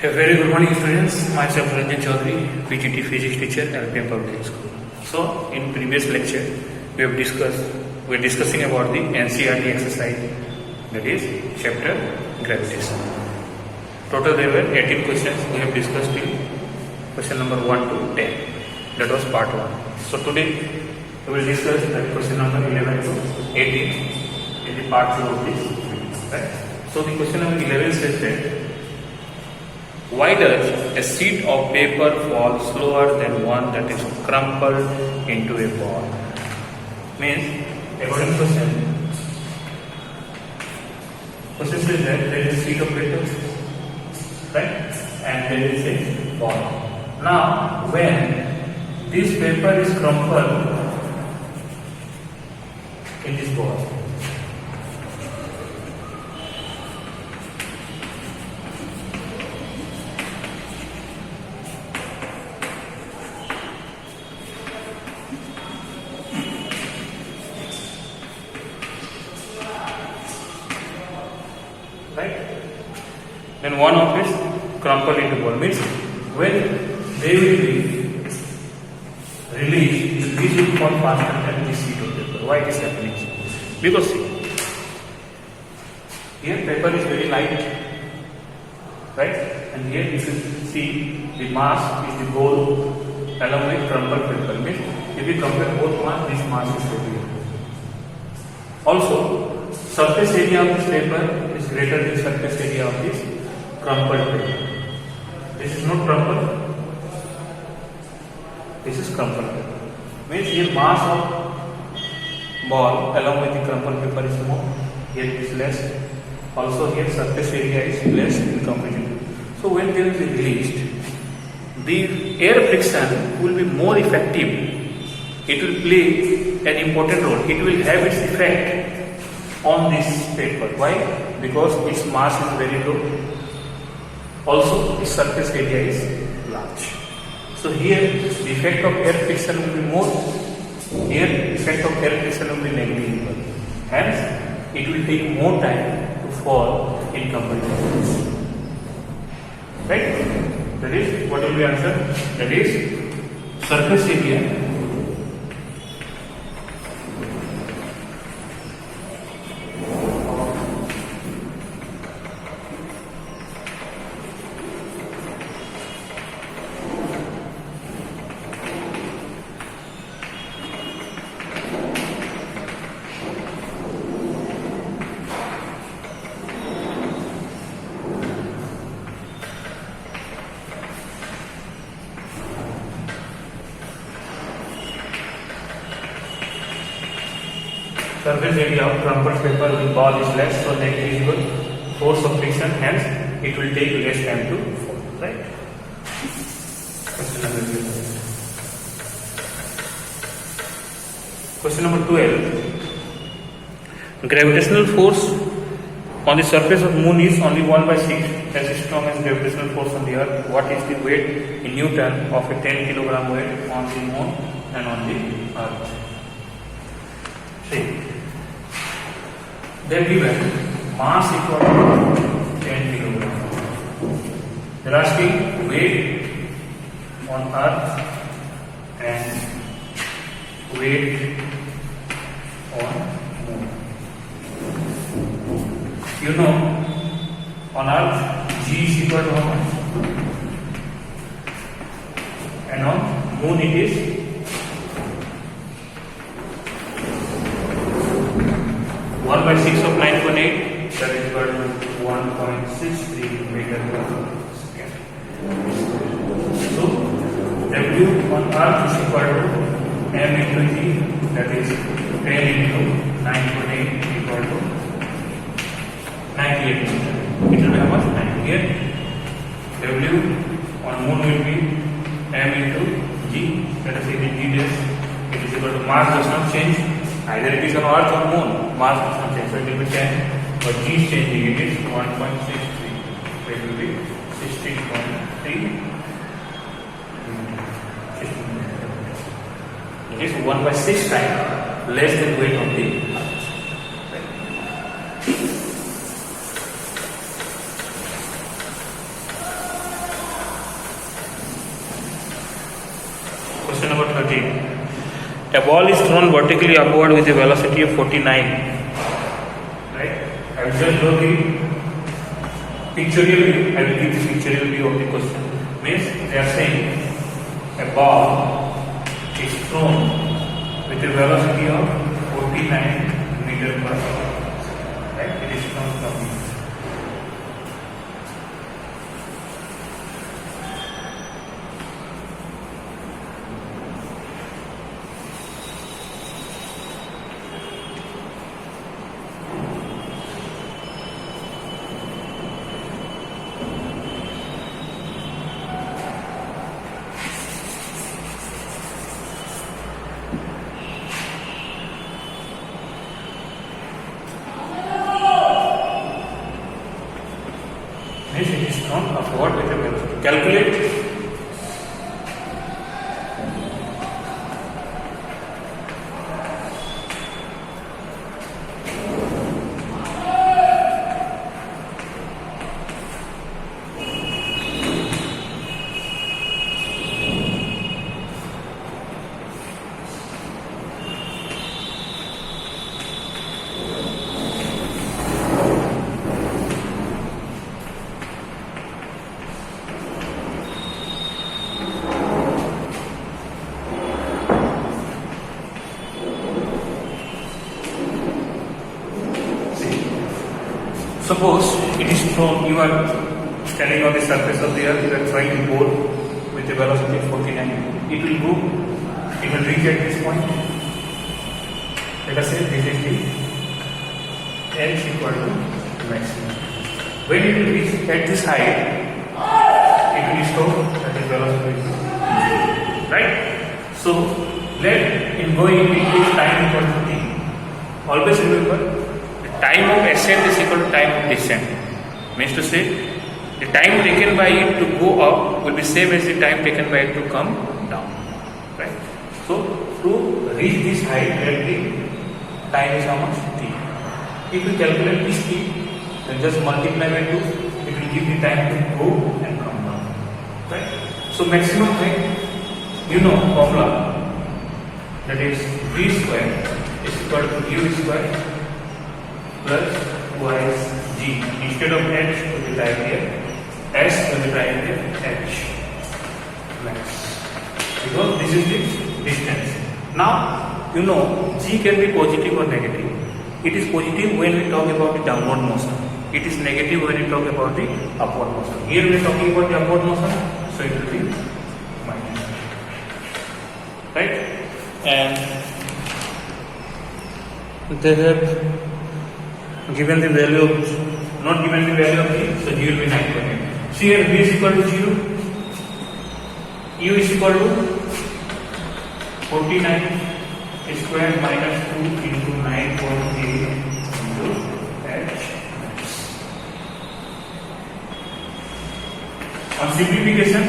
A very good morning, students. Myself Ranjan Chaudhary, PGT Physics teacher, LPM Public School. So, in previous lecture, we are discussing about the NCERT exercise, that is chapter gravitation. Total there were 18 questions we have discussed till question number 1 to 10. That was part 1. So today we will discuss that question number 11 to 18 in the part 2 of this. Right? So the question number 11 says that why does a sheet of paper fall slower than one that is crumpled into a ball? Means, according to question says that there is a sheet of paper, right? And there is a ball. Now, when this paper is crumpled in this ball, right? Then one of it crumpled into ball. Means when they will be released, this will fall faster than this sheet of paper. Why it is happening? Because see, here paper is very light, right? And here you can see the mass is the goal along with crumpled paper. Means if we compare both mass, this mass is heavier. Also, surface area of this paper is greater than surface area of this crumpled paper. This is not crumpled. This is crumpled paper. Means here mass of ball along with the crumpled paper is more. Here it is less. Also here surface area is less in comparison. So when they will be released, the air friction will be more effective. It will play an important role. It will have its effect on this paper. Why? Because its mass is very low. Also, its surface area is large. So here, the effect of air friction will be more. Here, the effect of air friction will be negligible. Hence, it will take more time to fall in comparison. Right? That is, what will be answer? That is, surface area surface area of crumpled paper with ball is less, so negligible force of friction, hence it will take less time to fall. Right? Question number 12. Gravitational force on the surface of moon is only 1/6 as strong as gravitational force on the earth. What is the weight in Newton of a 10 kg weight on the moon and on the earth? See. They are given mass equal to 10 kg. They are asking weight on earth and weight on moon. You know, on earth G is equal to how much? And on moon it is 1/6 of 9.8, that is equal to 1.63 meter per second. So, W on earth is equal to M into G, that is 10 into 9.8 equal to 98 meter. It will be how much? 98. W on moon will be M into G, that is G dash. It is equal to mass does not change. Either it is on earth or moon, mass does not change. So it will be 10, but G is changing. It is 1.63. So it will be 16.3. It is 1/6 times less than weight of the earth. 13. A ball is thrown vertically upward with a velocity of 49. Right? I will just draw the pictorial view. I will give the pictorial view of the question. Means they are saying a ball is thrown with a velocity of 49 meter per second. Right? It is thrown from here. It is thrown upward with a velocity. Calculate. Suppose it is thrown, you are standing on the surface of the earth, you are trying to bowl with a velocity of 49. It will go, it will reach at this point. Let us say this is the h equal to maximum. When it will reach at this height, it will stop at the velocity. Right? So, let in going it takes time equal to t. Always remember, time of ascent is equal to time of descent. Means to say, the time taken by it to go up will be same as the time taken by it to come down. Right? So, to reach this height, let the time is how much? T. If you calculate this t, then just multiply by 2, it will give the time to go and come down. Right? So, maximum height, you know, formula, that is v square is equal to u square plus twice g. Instead of h, we will write here s, we will write here h max, because this is the distance. Now you know g can be positive or negative. It is positive when we talk about the downward motion. It is negative when we talk about the upward motion. Here we are talking about the upward motion, so it will be minus. Right? And they have given the value of, not given the value of g, so g will be 9.8. So here v is equal to 0, u is equal to 49 square minus 2 into 9.8 into h. On simplification,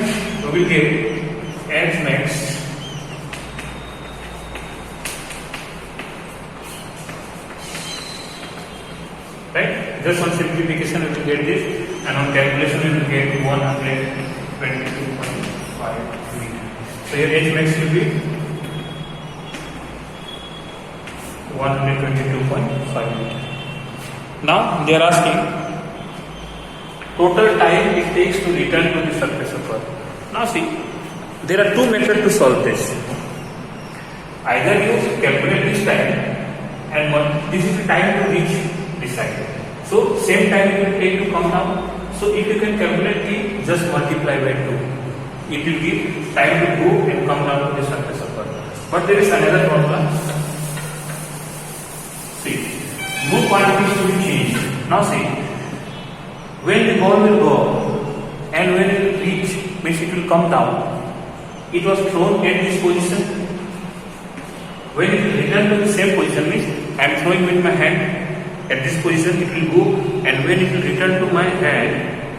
we will get h max right? Just on simplification we will get this, and on calculation we will get 122.5 meter. So here h max will be 122.5 meter. Now they are asking total time it takes to return to the surface of Earth. Now see, there are two methods to solve this. Either you calculate this time, and this is the time to reach this side. So same time it will take to come down. So if you can calculate t, just multiply by 2. It will give time to go and come down to the surface of Earth. But there is another formula. See, no quantities to be changed. Now see, when the ball will go and when it will reach, means it will come down. It was thrown at this position. When it will return to the same position, means I am throwing with my hand at this position, it will go, and when it will return to my hand,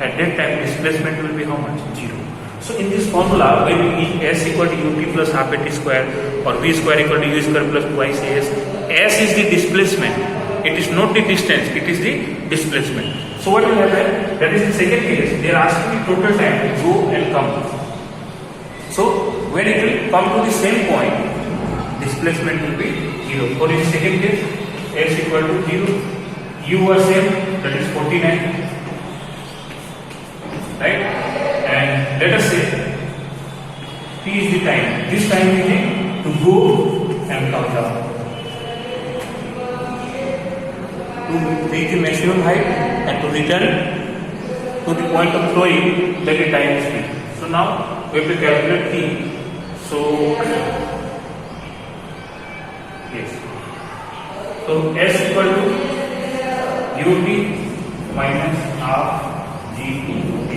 at that time displacement will be how much? 0. So in this formula, when we s equal to ut plus half at square or v square equal to u square plus twice s is the displacement. It is not the distance, it is the displacement. So what will happen? That is the second case. They are asking the total time to go and come. So when it will come to the same point, displacement will be 0. For in second case, s equal to 0, u was same, that is 49, right? And let us say t is the time. This time we need to go and come down to reach the maximum height and to return to the point of throwing, that the time is t. So now we have to calculate t. So yes, so s equal to ut minus half gt.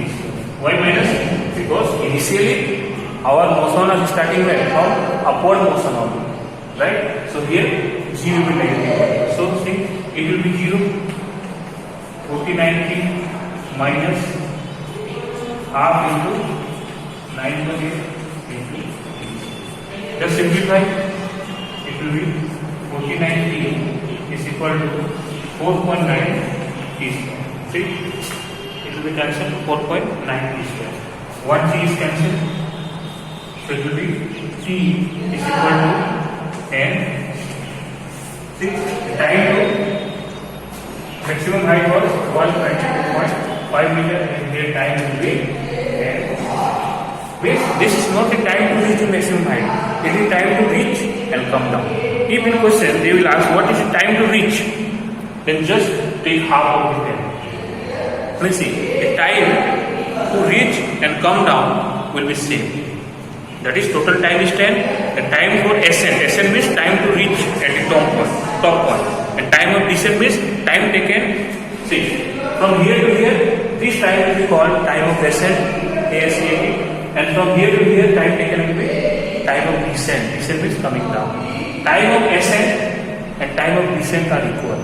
Why minus? Because initially our motion is starting from upward motion only, right? So here g will be negative. So see, it will be 0, 49t minus half into 9.8 into t. Just simplify, it will be 49t is equal to 4.9 t square. See, it will be cancelled 4.9 t square. 1 t is cancelled, so it will be t is equal to n. See, the time to maximum height was 122.5 meter, and their time will be n. This is not the time to reach the maximum height. It is time to reach and come down. If in question they will ask what is the time to reach, then just take half of the time. Let's see, the time to reach and come down will be same. That is total time is 10. The time for ascent means time to reach at the top point. And time of descent means time taken. See, from here to here, this time will be called time of ascent, ASCAT. And from here to here, time taken will be time of descent. Descent means coming down. Time of ascent and time of descent are equal.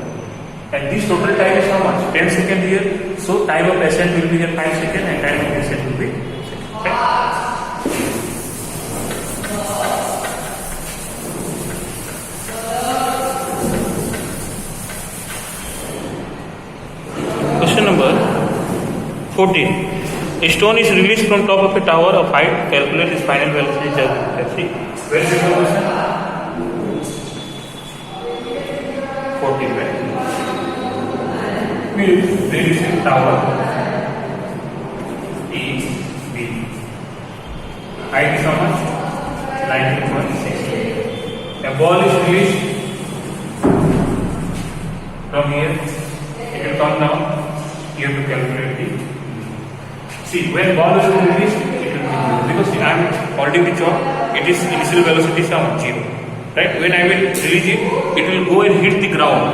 And this total time is how much? 10 seconds here. So time of ascent will be here 5 seconds and time of descent will be 6 seconds. Okay? Question number 14. A stone is released from top of a tower of height. Calculate its final velocity. Let's see. Where is the question? 14, right? We release in tower. E, B. Height is how much? 19.6. A ball is released from here. It will come down. You have to calculate the. See, when ball is released, it will be 0. Because I am holding the chalk, its initial velocity is 0. Right? When I will release it, it will go and hit the ground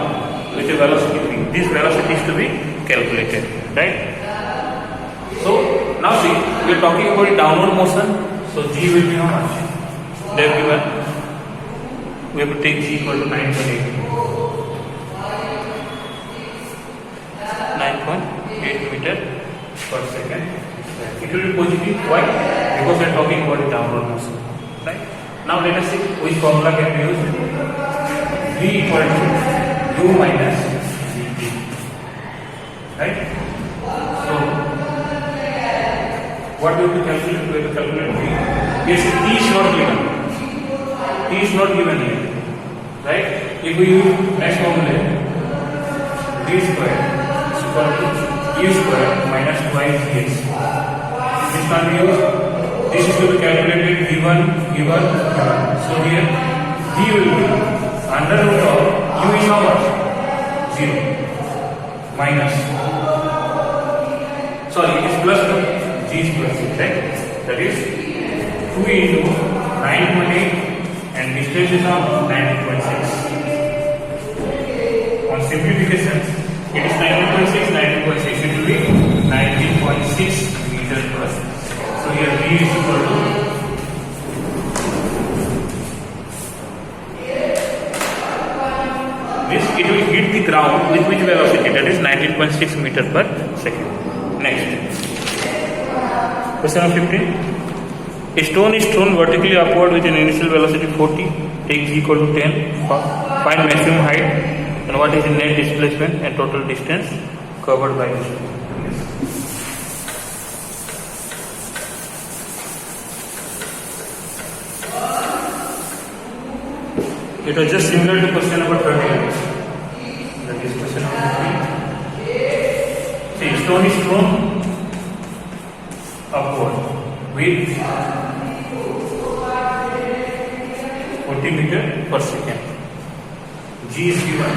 with a velocity v. This velocity is to be calculated. Right? So, now see, we are talking about downward motion. So, g will be how much? They have given. We have to take g equal to 9.8. 9.8 meter per second. It will be positive. Why? Because we are talking about the downward motion. Right? Now let us see which formula can be used. V equal to u minus gt. Right? So what do we calculate? We have to calculate V. Yes, t is not given. T is not given here. Right? If we use next formula, d square is equal to u square minus twice dx. This can be used. This is to be calculated given. So here g will be under root of u is how much? 0 minus. Sorry, it is plus 2. G is plus 6, right? That is 2 into 9.8 and distance is how 19.6. On simplification, it is 19.6. It will be 19.6 meters per second. So here V is equal to this. It will hit the ground with which velocity? That is 19.6 meters per second. Next, question number 15. A stone is thrown vertically upward with an initial velocity 40. Take g equal to 10. Find maximum height and what is the net displacement and total distance covered by this. It was just similar to question number 13. That is question number 3. See, stone is thrown upward with 40 meter per second. G is given.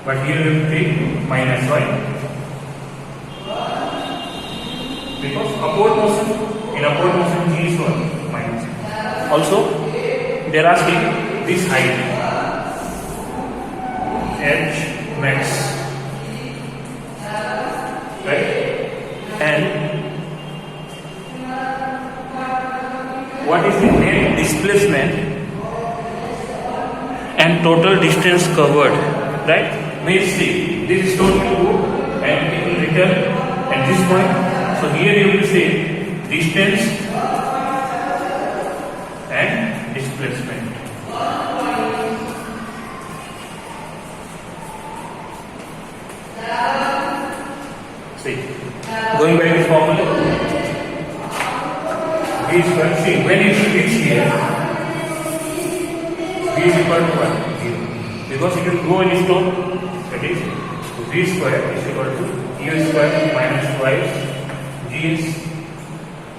But here we will take minus y. Because upward motion, in upward motion G is 1 minus. Also, they are asking this height, H max, right? And what is the net displacement and total distance covered, right? Means see, this is stone will go and it will return at this point. So here you will say distance and displacement. See, going by this formula, V square. See, when it will reach here, V is equal to 1, because it will go in stone. That is, V square is equal to U square minus twice G is,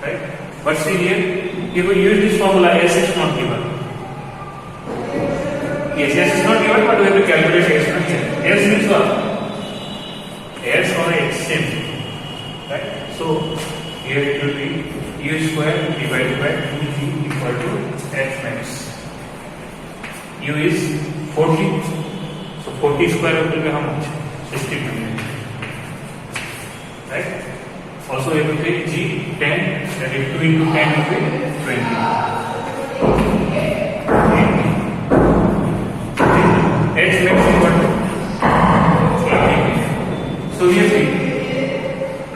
right? But see here, if we use this formula, S is not given. Yes, S is not given, but we have to calculate S not given. S means what? S or X, same. Right? So here it will be U square divided by 2G equal to H max. U is 40. So 40 square will be how much? 62. Right? Also we will take G 10, that is 2 into 10 will be 20. H max equal to 80. So here see,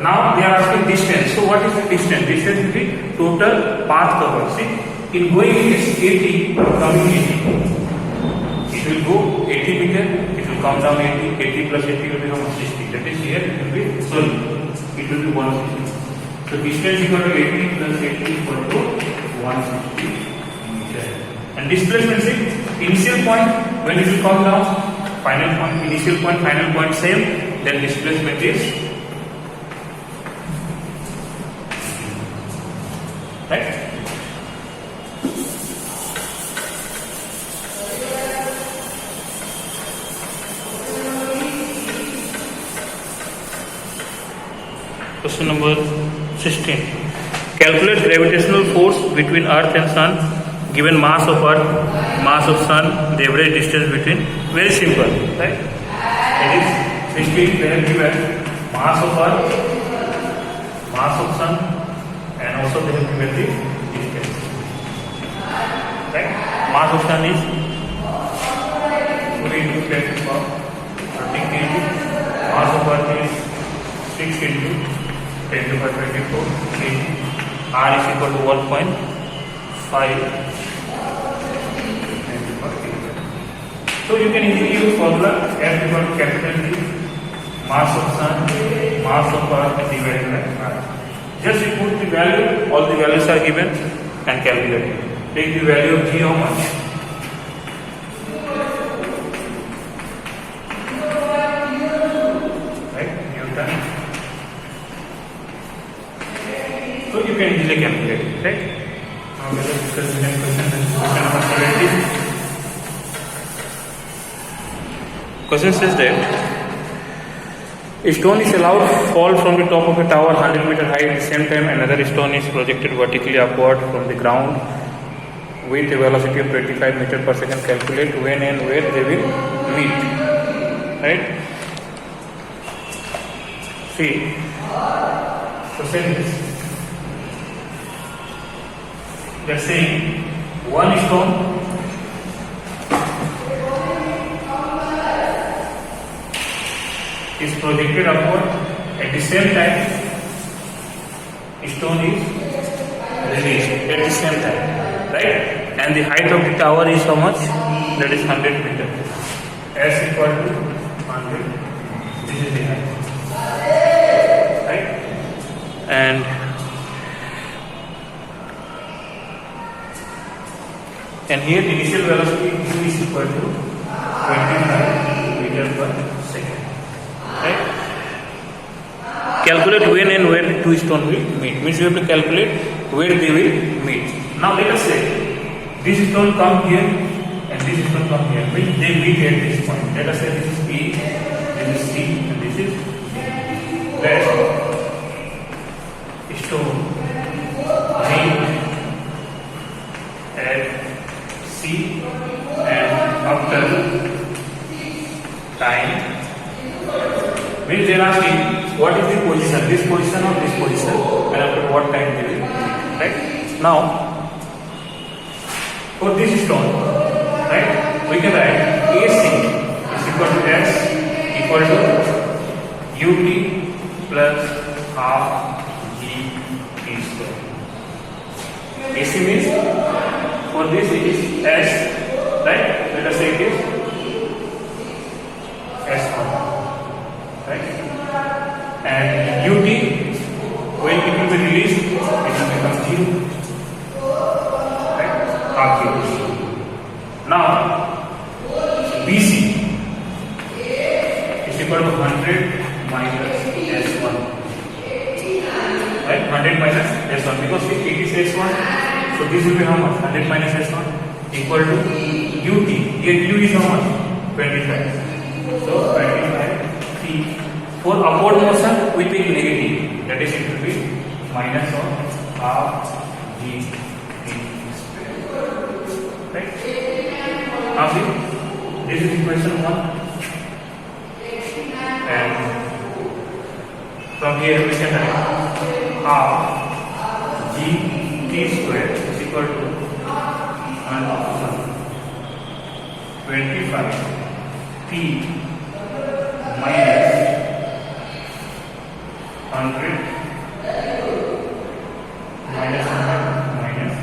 now they are asking distance. So what is the distance? Distance will be total path covered. See, in going it is 80, coming 80. It will go 80 meter, it will come down 80, 80 plus 80 will become 60. That is here it will be, sorry, it will be 160. So distance equal to 80 plus 80 equal to 160 meter. And displacement, see, initial point when it will come down, final point, initial point, final point same, then displacement is, right? Question number 16. Calculate gravitational force between Earth and Sun. Given mass of Earth, mass of Sun, the average distance between. Very simple, right? It is 16. They have given mass of Earth, mass of Sun, and also they have given the distance. Right? Mass of Sun is 3 into 10 to the power 30 kg. Mass of Earth is 6 into 10 to the power 24 kg. R is equal to 1.5. So you can easily use formula F equal to capital G, mass of Sun, mass of Earth divided by R. Just you put the value, all the values are given and calculate it. Take the value of G how much? Right, Newton. So you can easily calculate it, right? Now let us discuss the next question. This is question number 17. Question says that a stone is allowed to fall from the top of a tower 100 meter high. At the same time, another stone is projected vertically upward from the ground with a velocity of 25 meter per second. Calculate when and where they will meet. Right? See, question is they're saying one stone is projected upward, at the same time stone is released at the same time, right? And the height of the tower is how much? That is 100 meter. S equal to 100. This is the height, right? And and here initial velocity u is equal to 25 meter per second. Right? Calculate when and where the two stone will meet. Means you have to calculate where they will meet. Now let us say this stone come here and this stone come here. Means they meet at this point. Let us say this is B, this is C, and this is D. Let stone meet at C, and after time, means they are asking what is the position, this position or this position, and after what time they will meet. Right? Now for this stone, right, we can write AC is equal to S equal to UT plus half G T square. AC means for this it is S, right? Let us say it is S1, right? And UT, when it will be released, it will become 0, right? Half U. Now BC is equal to 100 minus S1, right? 100 minus S1, because it is S1, so this will be how much? 100 minus S1 equal to UT. Here U is how much? 25. So 25 T. For upward motion we take negative, that is it will be minus of half G T square. Right? Now see, this is equation 1, and from here we can write half G T square is equal to 25 T minus 100 minus 100 minus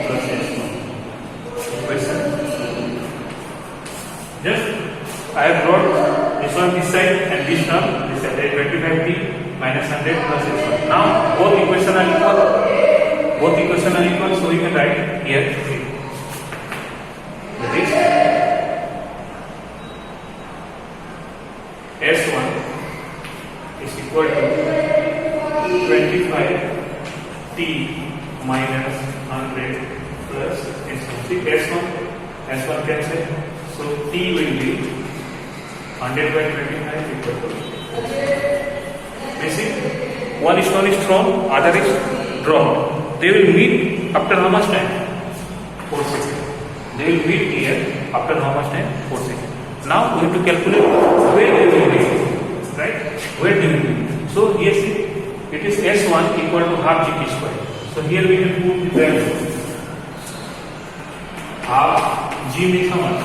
plus S1. Question. Just I have brought this one this side and this term this side. 25T minus 100 plus S1. Now both equations are equal. Both equations are equal, so we can write here. That is S1 is equal to 25T minus 100 plus S1. See S1 cancel, so T will be 100 by 25 equal to 4. Basic, one stone is thrown, other is dropped. They will meet after how much time? 4 seconds. They will meet here after how much time? 4 seconds. Now we have to calculate where they will meet, right? Where they will meet. So here see, it is S1 equal to half GT square. So here we can put the value. Half G means how much?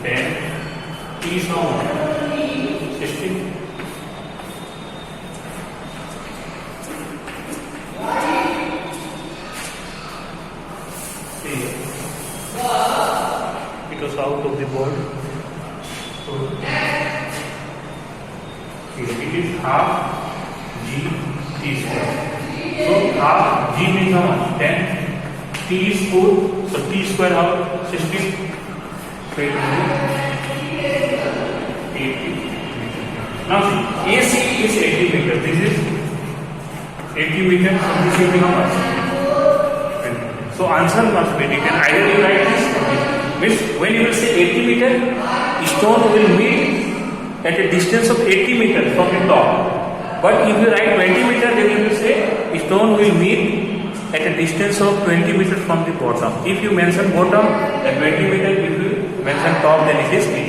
10. T is how much? 16. It was out of the board. So it is half G T square. So half G means how much? 10. T is 4. So T square how? 16. So it will be 80. Now see, AC is 80 meters. This is 80 meters. So this will be how much? 20. So answer must be taken. Either you write this. Means when you will say 80 meter, stone will meet at a distance of 80 meters from the top. But if you write 20 meter, then you will say stone will meet at a distance of 20 meters from the bottom. If you mention bottom, then 20 meter. If you mention top, then it is 80.